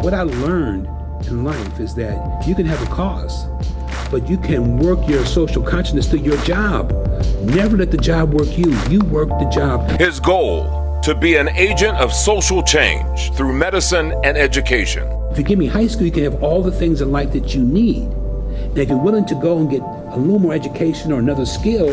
What I learned in life is that you can have a cause, but you can work your social consciousness through your job. Never let the job work you. You work the job. His goal, to be an agent of social change through medicine and education. If you give me high school, you can have all the things in life that you need. And if you're willing to go and get a little more education or another skill,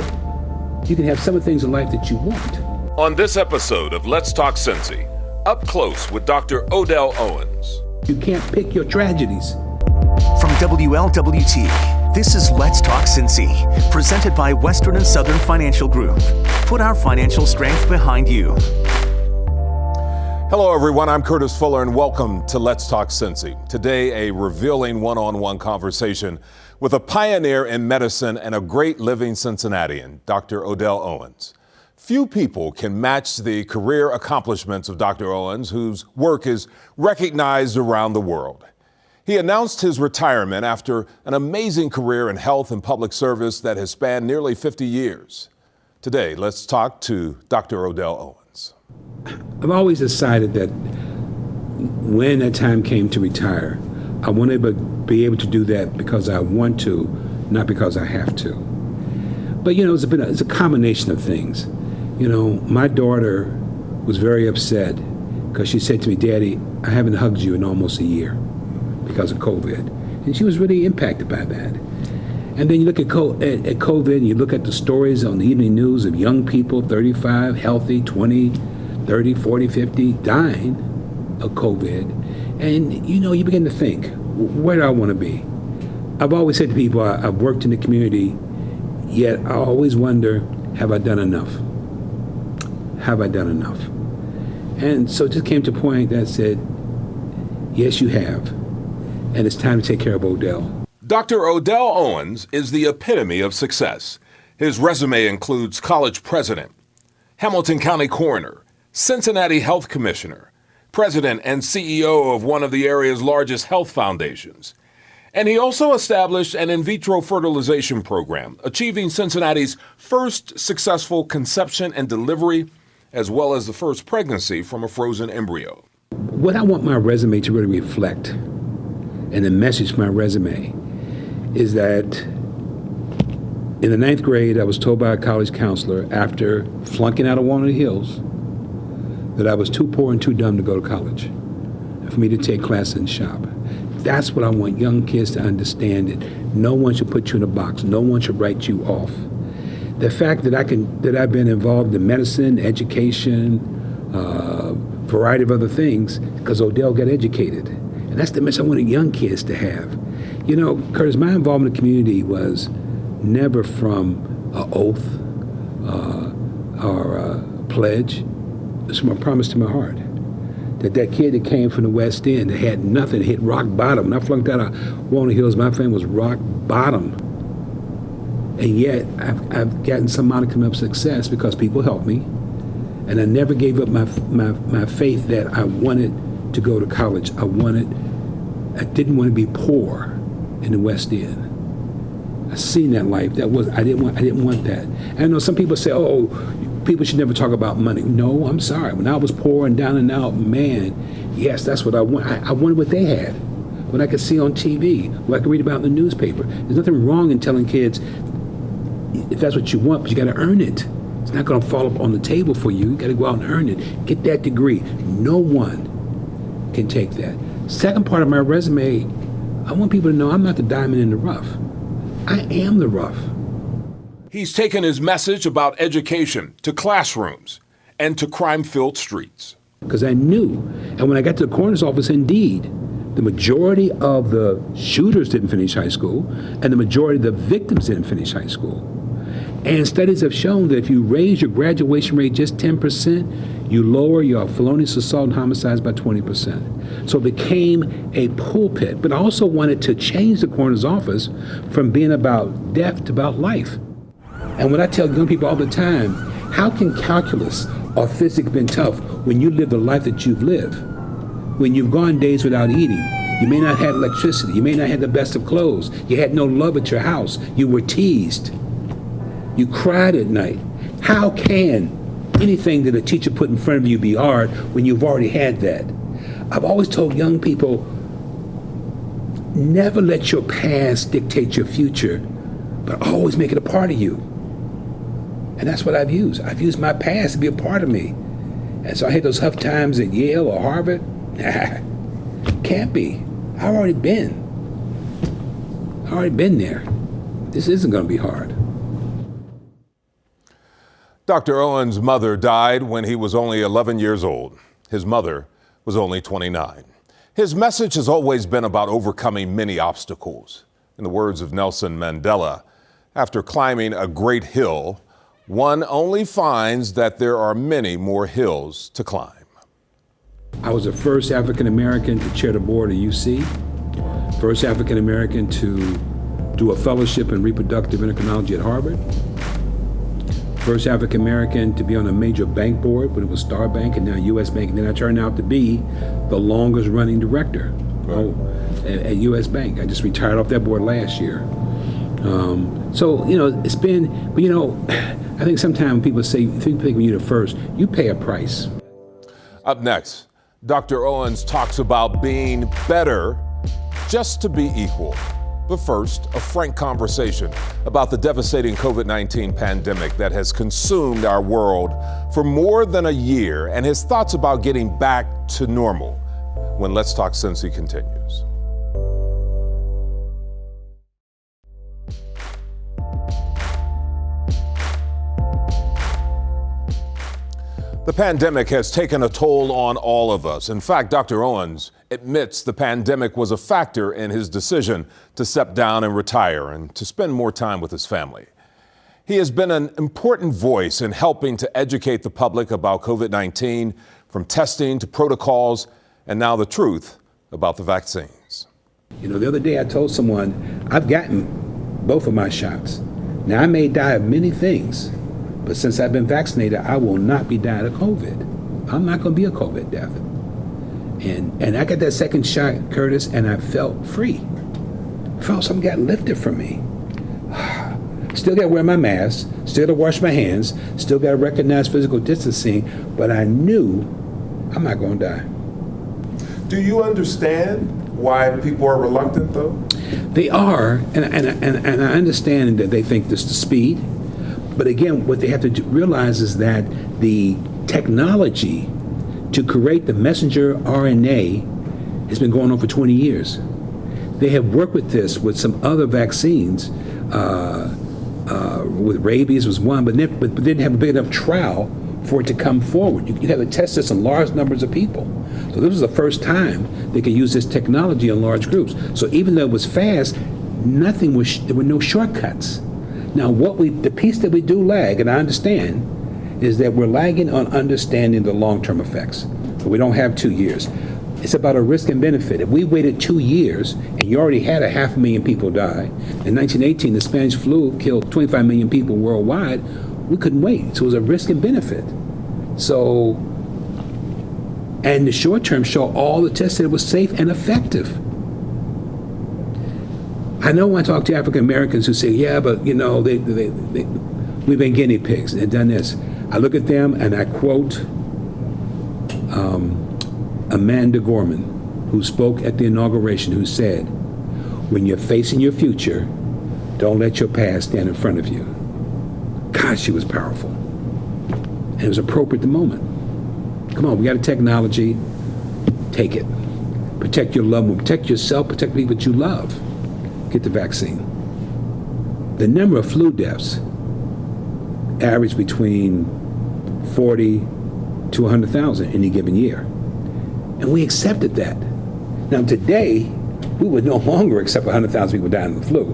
you can have some of the things in life that you want. On this episode of Let's Talk Cincy, up close with Dr. Odell Owens. You can't pick your tragedies. From WLWT, this is Let's Talk Cincy, presented by Western and Southern Financial Group. Put our financial strength behind you. Hello, everyone. I'm Curtis Fuller, and welcome to Let's Talk Cincy. Today, a revealing one-on-one conversation with a pioneer in medicine and a great living Cincinnatian, Dr. Odell Owens. Few people can match the career accomplishments of Dr. Owens, whose work is recognized around the world. He announced his retirement after an amazing career in health and public service that has spanned nearly 50 years. Today, let's talk to Dr. Odell Owens. I've always decided that when that time came to retire, I wanted to be able to do that because I want to, not because I have to. But it's a combination of things. My daughter was very upset because she said to me, "Daddy, I haven't hugged you in almost a year because of COVID." And she was really impacted by that. And then you look at COVID and you look at the stories on the evening news of young people, 35, healthy, 20, 30, 40, 50, dying of COVID. And, you begin to think, where do I want to be? I've always said to people, I've worked in the community, yet I always wonder, have I done enough? Have I done enough? And so it just came to a point that said, yes, you have. And it's time to take care of Odell. Dr. Odell Owens is the epitome of success. His resume includes college president, Hamilton County coroner, Cincinnati Health Commissioner, president and CEO of one of the area's largest health foundations. And he also established an in vitro fertilization program, achieving Cincinnati's first successful conception and delivery, as well as the first pregnancy from a frozen embryo. What I want my resume to really reflect, and the message of my resume, is that in the 9th grade, I was told by a college counselor after flunking out of Walnut Hills that I was too poor and too dumb to go to college, and for me to take classes in shop. That's what I want young kids to understand, that no one should put you in a box. No one should write you off. The fact that I've been involved in medicine, education, variety of other things, because Odell got educated. And that's the message I wanted young kids to have. Curtis, my involvement in the community was never from an oath or a pledge. It's from a promise to my heart. That kid that came from the West End that had nothing, hit rock bottom. When I flunked out of Walnut Hills, my family was rock bottom. And yet, I've gotten some modicum of success because people helped me. And I never gave up my faith that I wanted to go to college. I didn't want to be poor in the West End. I seen that life. I didn't want that. And I know some people say, "Oh, people should never talk about money." No, I'm sorry. When I was poor and down and out, man, yes, that's what I want. I wanted what they had, what I could see on TV, what I could read about in the newspaper. There's nothing wrong in telling kids, if that's what you want, but you got to earn it. It's not going to fall up on the table for you. You got to go out and earn it. Get that degree. No one can take that. Second part of my resume, I want people to know I'm not the diamond in the rough. I am the rough. He's taken his message about education to classrooms and to crime-filled streets. Because I knew, and when I got to the coroner's office, indeed, the majority of the shooters didn't finish high school, and the majority of the victims didn't finish high school. And studies have shown that if you raise your graduation rate just 10%, you lower your felonious assault and homicides by 20%. So it became a pulpit, but I also wanted to change the coroner's office from being about death to about life. And when I tell young people all the time, how can calculus or physics been tough when you live the life that you've lived? When you've gone days without eating, you may not have electricity, you may not have the best of clothes, you had no love at your house, you were teased, you cried at night. How can anything that a teacher put in front of you be hard when you've already had that? I've always told young people, never let your past dictate your future, but always make it a part of you. And that's what I've used. I've used my past to be a part of me. And so I had those tough times at Yale or Harvard. Nah, can't be. I've already been there. This isn't going to be hard. Dr. Owens' mother died when he was only 11 years old. His mother was only 29. His message has always been about overcoming many obstacles. In the words of Nelson Mandela, after climbing a great hill, one only finds that there are many more hills to climb. I was the first African American to chair the board of UC, first African American to do a fellowship in reproductive endocrinology at Harvard, first African American to be on a major bank board when it was Star Bank and now US Bank, and then I turned out to be the longest running director at US Bank. I just retired off that board last year. So, it's been, I think sometimes people say, think when you're the first, you pay a price. Up next, Dr. Owens talks about being better just to be equal. But first, a frank conversation about the devastating COVID-19 pandemic that has consumed our world for more than a year and his thoughts about getting back to normal when Let's Talk Cincy continues. The pandemic has taken a toll on all of us. In fact, Dr. Owens admits the pandemic was a factor in his decision to step down and retire and to spend more time with his family. He has been an important voice in helping to educate the public about COVID-19, from testing to protocols, and now the truth about the vaccines. The other day I told someone, I've gotten both of my shots. Now, I may die of many things, but since I've been vaccinated, I will not be dying of COVID. I'm not going to be a COVID death. And I got that second shot, Curtis, and I felt free. I felt something got lifted from me. Still got to wear my mask, still got to wash my hands, still got to recognize physical distancing, but I knew I'm not going to die. Do you understand why people are reluctant, though? They are, and I understand that they think this is the speed. But again, what they have to realize is that the technology to create the messenger RNA has been going on for 20 years. They have worked with this with some other vaccines. With rabies was one, but didn't have a big enough trial for it to come forward. You have to test this on large numbers of people. So this was the first time they could use this technology in large groups. So even though it was fast, there were no shortcuts. Now, the piece that we do lag, and I understand, is that we're lagging on understanding the long-term effects. But we don't have 2 years. It's about a risk and benefit. If we waited 2 years and you already had 500,000 people die, in 1918 the Spanish flu killed 25 million people worldwide, we couldn't wait. So it was a risk and benefit. So, and the short term show all the tests that it was safe and effective. I know when I talk to African Americans who say, yeah, but we've been guinea pigs and done this. I look at them and I quote Amanda Gorman, who spoke at the inauguration, who said, when you're facing your future, don't let your past stand in front of you. God, she was powerful. And it was appropriate at the moment. Come on, we got a technology, take it. Protect your loved one, protect yourself, protect the people that you love. Get the vaccine. The number of flu deaths average between 40 to 100,000 any given year. And we accepted that. Now today, we would no longer accept 100,000 people dying of the flu.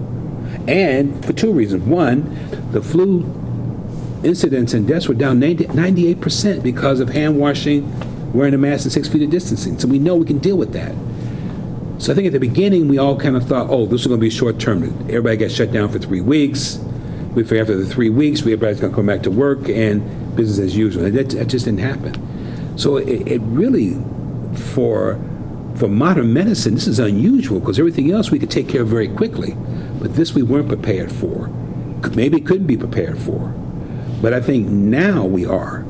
And for two reasons. One, the flu incidents and deaths were down 98% because of hand washing, wearing a mask, and 6 feet of distancing. So we know we can deal with that. So I think at the beginning, we all kind of thought, oh, this is going to be short term. Everybody got shut down for 3 weeks. We figured after the 3 weeks, everybody's going to come back to work and business as usual. And that just didn't happen. So it really, for modern medicine, this is unusual because everything else we could take care of very quickly. But this we weren't prepared for. Maybe couldn't be prepared for. But I think now we are.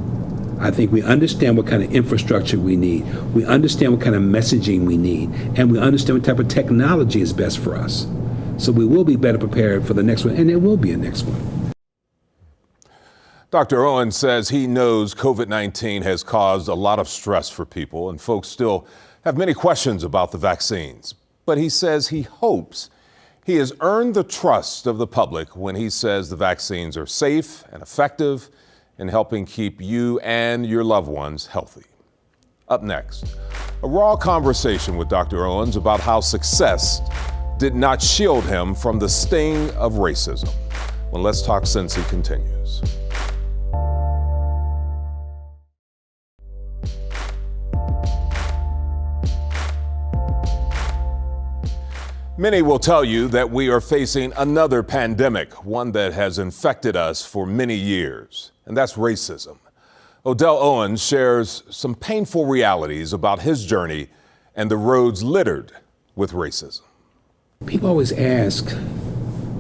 I think we understand what kind of infrastructure we need. We understand what kind of messaging we need. And we understand what type of technology is best for us. So we will be better prepared for the next one, and there will be a next one. Dr. Owens says he knows COVID-19 has caused a lot of stress for people, and folks still have many questions about the vaccines. But he says he hopes he has earned the trust of the public when he says the vaccines are safe and effective in helping keep you and your loved ones healthy. Up next, a raw conversation with Dr. Owens about how success did not shield him from the sting of racism. When Let's Talk Cincy continues. Many will tell you that we are facing another pandemic, one that has infected us for many years, and that's racism. Odell Owens shares some painful realities about his journey and the roads littered with racism. People always ask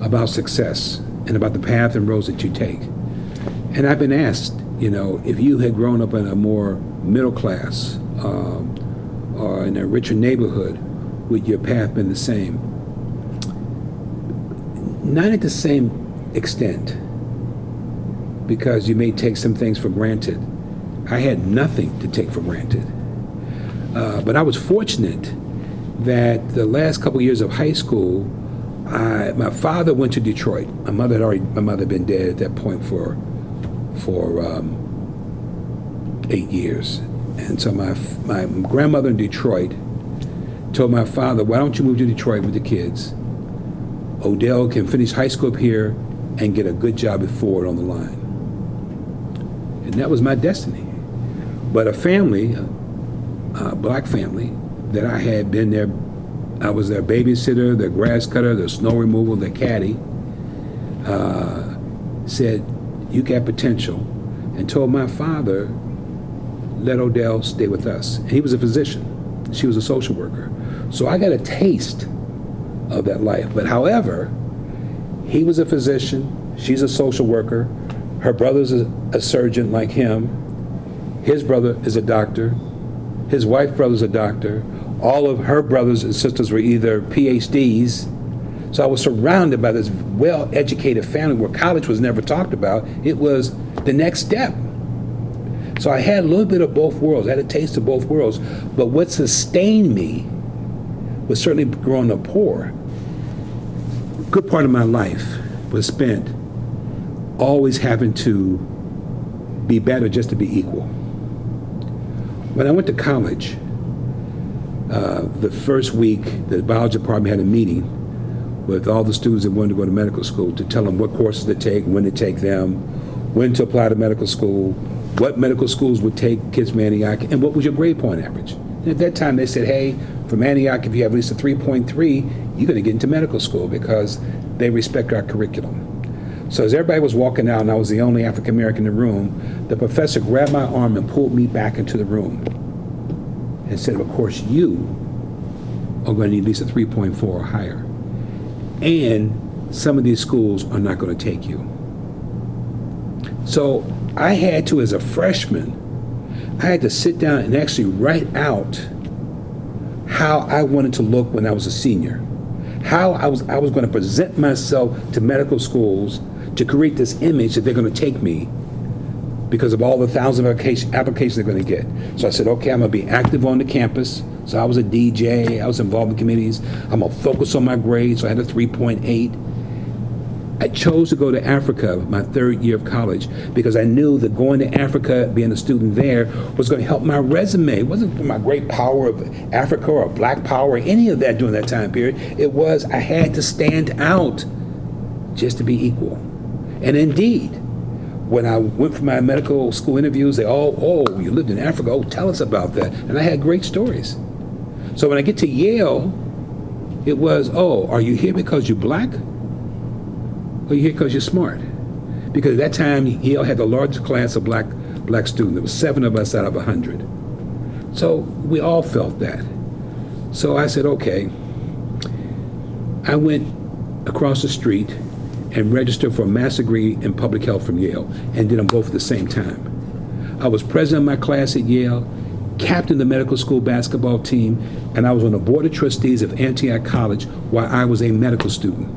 about success and about the path and roads that you take. And I've been asked, if you had grown up in a more middle class or in a richer neighborhood, would your path been the same? Not at the same extent, because you may take some things for granted. I had nothing to take for granted. But I was fortunate that the last couple years of high school, my father went to Detroit. My mother had been dead at that point for 8 years. And so my grandmother in Detroit told my father, why don't you move to Detroit with the kids? Odell can finish high school up here and get a good job at Ford on the line. And that was my destiny. But a family, a black family, that I had been there, I was their babysitter, their grass cutter, their snow removal, their caddy, said, you got potential, and told my father, let Odell stay with us. And he was a physician. She was a social worker. So I got a taste of that life. But however, he was a physician, she's a social worker, her brother's a surgeon like him, his brother is a doctor, his wife's brother's a doctor, all of her brothers and sisters were either PhDs. So I was surrounded by this well-educated family where college was never talked about. It was the next step. So I had a little bit of both worlds. I had a taste of both worlds. But what sustained me was certainly growing up poor. A good part of my life was spent always having to be better just to be equal. When I went to college, the first week, the biology department had a meeting with all the students that wanted to go to medical school to tell them what courses to take, when to take them, when to apply to medical school, what medical schools would take kids from Antioch, and what was your grade point average. And at that time, they said, hey, from Antioch, if you have at least a 3.3, you're going to get into medical school because they respect our curriculum. So as everybody was walking out, and I was the only African American in the room, the professor grabbed my arm and pulled me back into the room and said, of course, you are going to need at least a 3.4 or higher. And some of these schools are not going to take you. So I had to, as a freshman, I had to sit down and actually write out how I wanted to look when I was a senior, how I was going to present myself to medical schools to create this image that they're going to take me because of all the thousands of applications they're going to get. So I said, okay, I'm going to be active on the campus. So I was a DJ, I was involved in committees. I'm going to focus on my grades, so I had a 3.8. I chose to go to Africa my third year of college because I knew that going to Africa, being a student there, was going to help my resume. It wasn't my great power of Africa or black power or any of that during that time period. It was I had to stand out just to be equal. And indeed, when I went for my medical school interviews, they all, oh, you lived in Africa, oh, tell us about that. And I had great stories. So when I get to Yale, it was, oh, are you here because you're black? Or you here because you're smart? Because at that time, Yale had the largest class of black students. There was 7 of us out of 100. So we all felt that. So I said, okay. I went across the street and registered for a master's degree in public health from Yale and did them both at the same time. I was president of my class at Yale, captain of the medical school basketball team, and I was on the board of trustees of Antioch College while I was a medical student.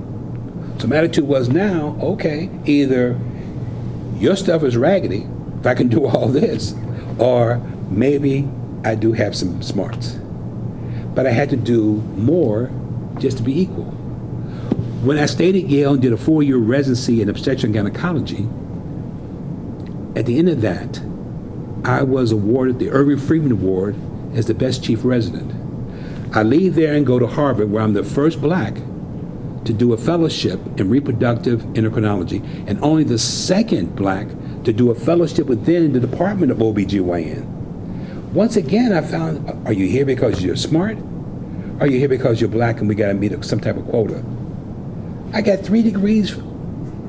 So my attitude was now, okay, either your stuff is raggedy, if I can do all this, or maybe I do have some smarts. But I had to do more just to be equal. When I stayed at Yale and did a 4-year residency in obstetrics and gynecology, at the end of that, I was awarded the Irving Friedman Award as the best chief resident. I leave there and go to Harvard, where I'm the first black to do a fellowship in reproductive endocrinology, and only the second black to do a fellowship within the Department of OBGYN. Once again, I found, are you here because you're smart? Are you here because you're black and we got to meet some type of quota? I got 3 degrees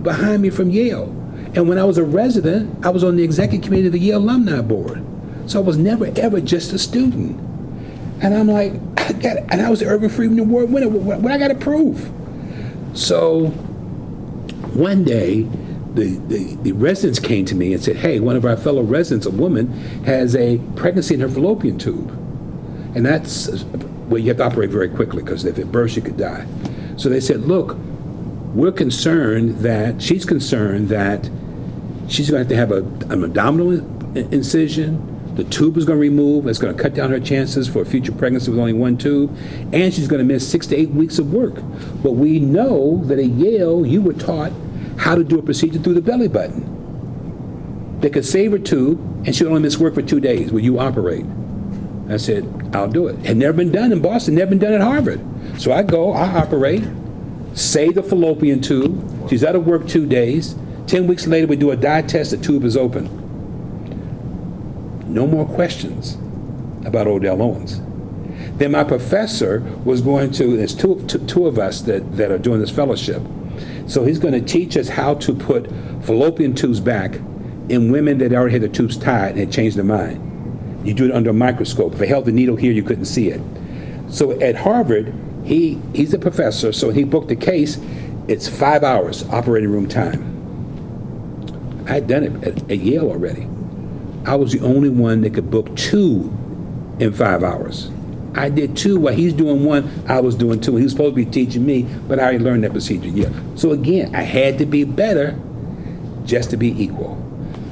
behind me from Yale. And when I was a resident, I was on the executive committee of the Yale Alumni Board. So I was never, ever just a student. And I'm like, and I was the Irving Friedman Award winner. What I got to prove? So one day, the residents came to me and said, hey, one of our fellow residents, a woman, has a pregnancy in her fallopian tube. And that's, well, you have to operate very quickly because if it bursts, she could die. So they said, look, we're concerned that, she's concerned that she's going to have an abdominal incision, the tube is going to remove, it's going to cut down her chances for a future pregnancy with only 1 tube, and she's going to miss 6 to 8 weeks of work. But we know that at Yale, you were taught how to do a procedure through the belly button. They could save her tube, and she'd only miss work for 2 days. Will you operate? I said, I'll do it. Had never been done in Boston, never been done at Harvard. So I go, I operate, save the fallopian tube. She's out of work 2 days. 10 weeks later, we do a dye test, the tube is open. No more questions about Odell Owens. Then my professor was going to, there's two of us that are doing this fellowship. So he's going to teach us how to put fallopian tubes back in women that already had their tubes tied and had changed their mind. You do it under a microscope. If they held the needle here, you couldn't see it. So at Harvard, he's a professor, so he booked a case. It's 5 hours operating room time. I had done it at Yale already. I was the only one that could book 2 in 5 hours. I did 2 while he's doing 1, I was doing 2. He was supposed to be teaching me, but I already learned that procedure. Yeah. So again, I had to be better just to be equal.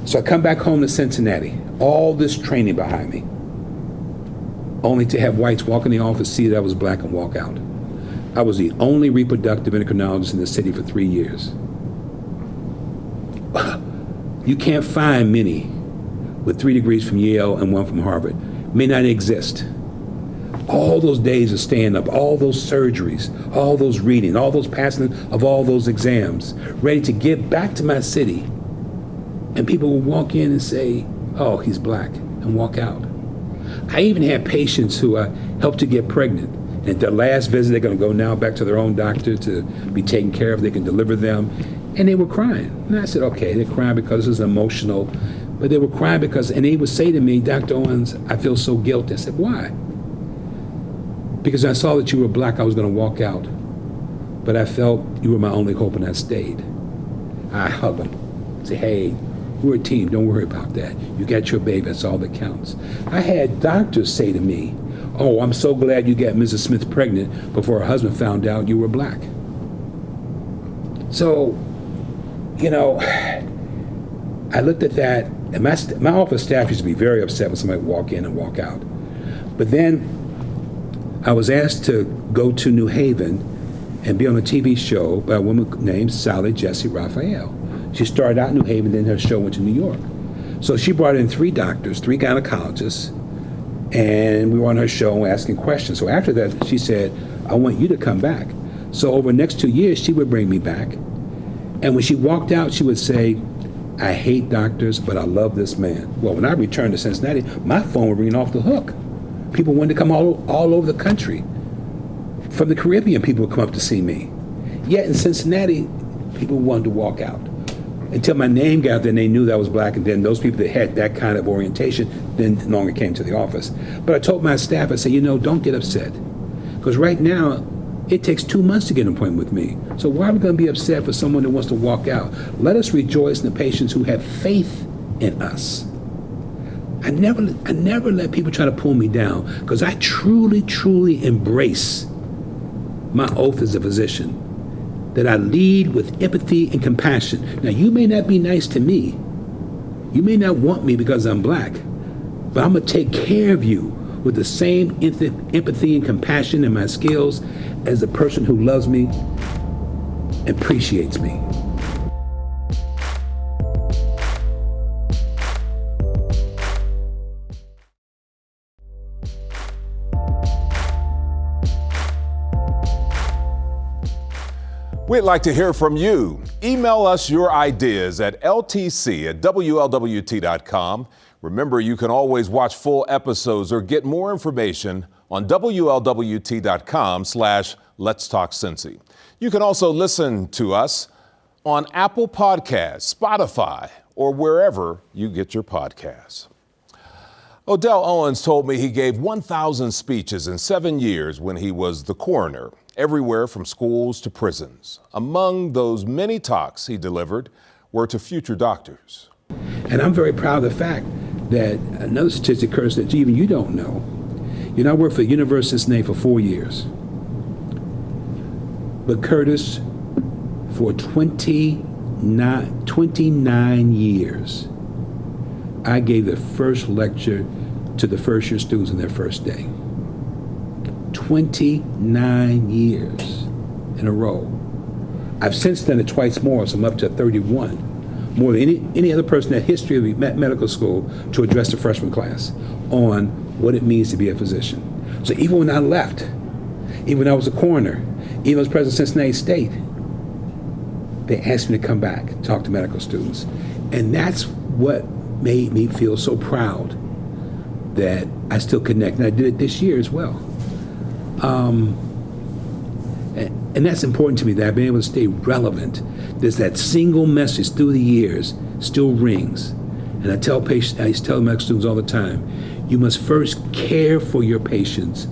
So I come back home to Cincinnati, all this training behind me, only to have whites walk in the office, see that I was black, and walk out. I was the only reproductive endocrinologist in the city for 3 years. You can't find many with 3 degrees from Yale and 1 from Harvard. May not exist. All those days of staying up, all those surgeries, all those reading, all those passing of all those exams, ready to get back to my city. And people will walk in and say, oh, he's black, and walk out. I even had patients who I helped to get pregnant. And at their last visit, they're going to go now back to their own doctor to be taken care of. They can deliver them. And they were crying. And I said, okay, they're crying because this is emotional. But they were crying because, and they would say to me, Dr. Owens, I feel so guilty. I said, why? Because I saw that you were black, I was going to walk out. But I felt you were my only hope, and I stayed. I hug them. Say, hey, we're a team, don't worry about that. You got your baby, that's all that counts. I had doctors say to me, oh, I'm so glad you got Mrs. Smith pregnant before her husband found out you were black. So, you know, I looked at that, and my office staff used to be very upset when somebody would walk in and walk out. But then I was asked to go to New Haven and be on a TV show by a woman named Sally Jesse Raphael. She started out in New Haven, then her show went to New York. So she brought in 3 doctors, 3 gynecologists, and we were on her show asking questions. So after that, she said, I want you to come back. So over the next 2 years, she would bring me back. And when she walked out, she would say, I hate doctors, but I love this man. Well, when I returned to Cincinnati, my phone would ring off the hook. People wanted to come all over the country. From the Caribbean, people would come up to see me. Yet in Cincinnati, people wanted to walk out. Until my name got out there and they knew that I was black, and then those people that had that kind of orientation then no longer came to the office. But I told my staff, I said, you know, don't get upset. Because right now, it takes 2 months to get an appointment with me. So why are we going to be upset for someone that wants to walk out? Let us rejoice in the patients who have faith in us. I never let people try to pull me down because I truly embrace my oath as a physician, that I lead with empathy and compassion. Now, you may not be nice to me. You may not want me because I'm black, but I'm gonna take care of you with the same empathy and compassion in my skills as the person who loves me and appreciates me. We'd like to hear from you. Email us your ideas at ltc@wlwt.com. Remember, you can always watch full episodes or get more information on wlwt.com/Let's Talk Cincy. You can also listen to us on Apple Podcasts, Spotify, or wherever you get your podcasts. Odell Owens told me he gave 1,000 speeches in 7 years when he was the coroner, everywhere from schools to prisons. Among those many talks he delivered were to future doctors. And I'm very proud of the fact that another statistic, Curtis, that even you don't know. You know, I worked for the University of Cincinnati for 4 years. But Curtis, for 29 years, I gave the first lecture to the first year students on their first day. 29 years in a row. I've since done it twice more, so I'm up to 31. More than any other person in the history of the medical school to address the freshman class on what it means to be a physician. So even when I left, even when I was a coroner, even when I was president of Cincinnati State, they asked me to come back and talk to medical students. And that's what made me feel so proud that I still connect. And I did it this year as well. And that's important to me, that I've been able to stay relevant. There's that single message through the years still rings. And I tell patients, I tell medical students all the time, you must first care for your patients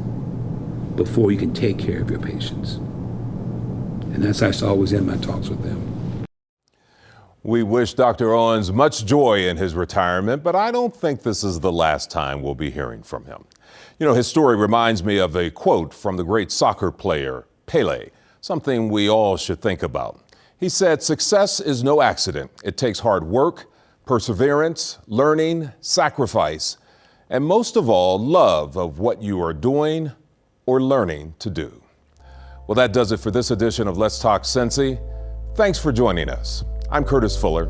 before you can take care of your patients. And that's how I always end my talks with them. We wish Dr. Owens much joy in his retirement, but I don't think this is the last time we'll be hearing from him. You know, his story reminds me of a quote from the great soccer player, Pele, something we all should think about. He said, "Success is no accident. It takes hard work, perseverance, learning, sacrifice, and most of all, love of what you are doing or learning to do." Well, that does it for this edition of Let's Talk Cincy. Thanks for joining us. I'm Curtis Fuller.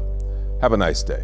Have a nice day.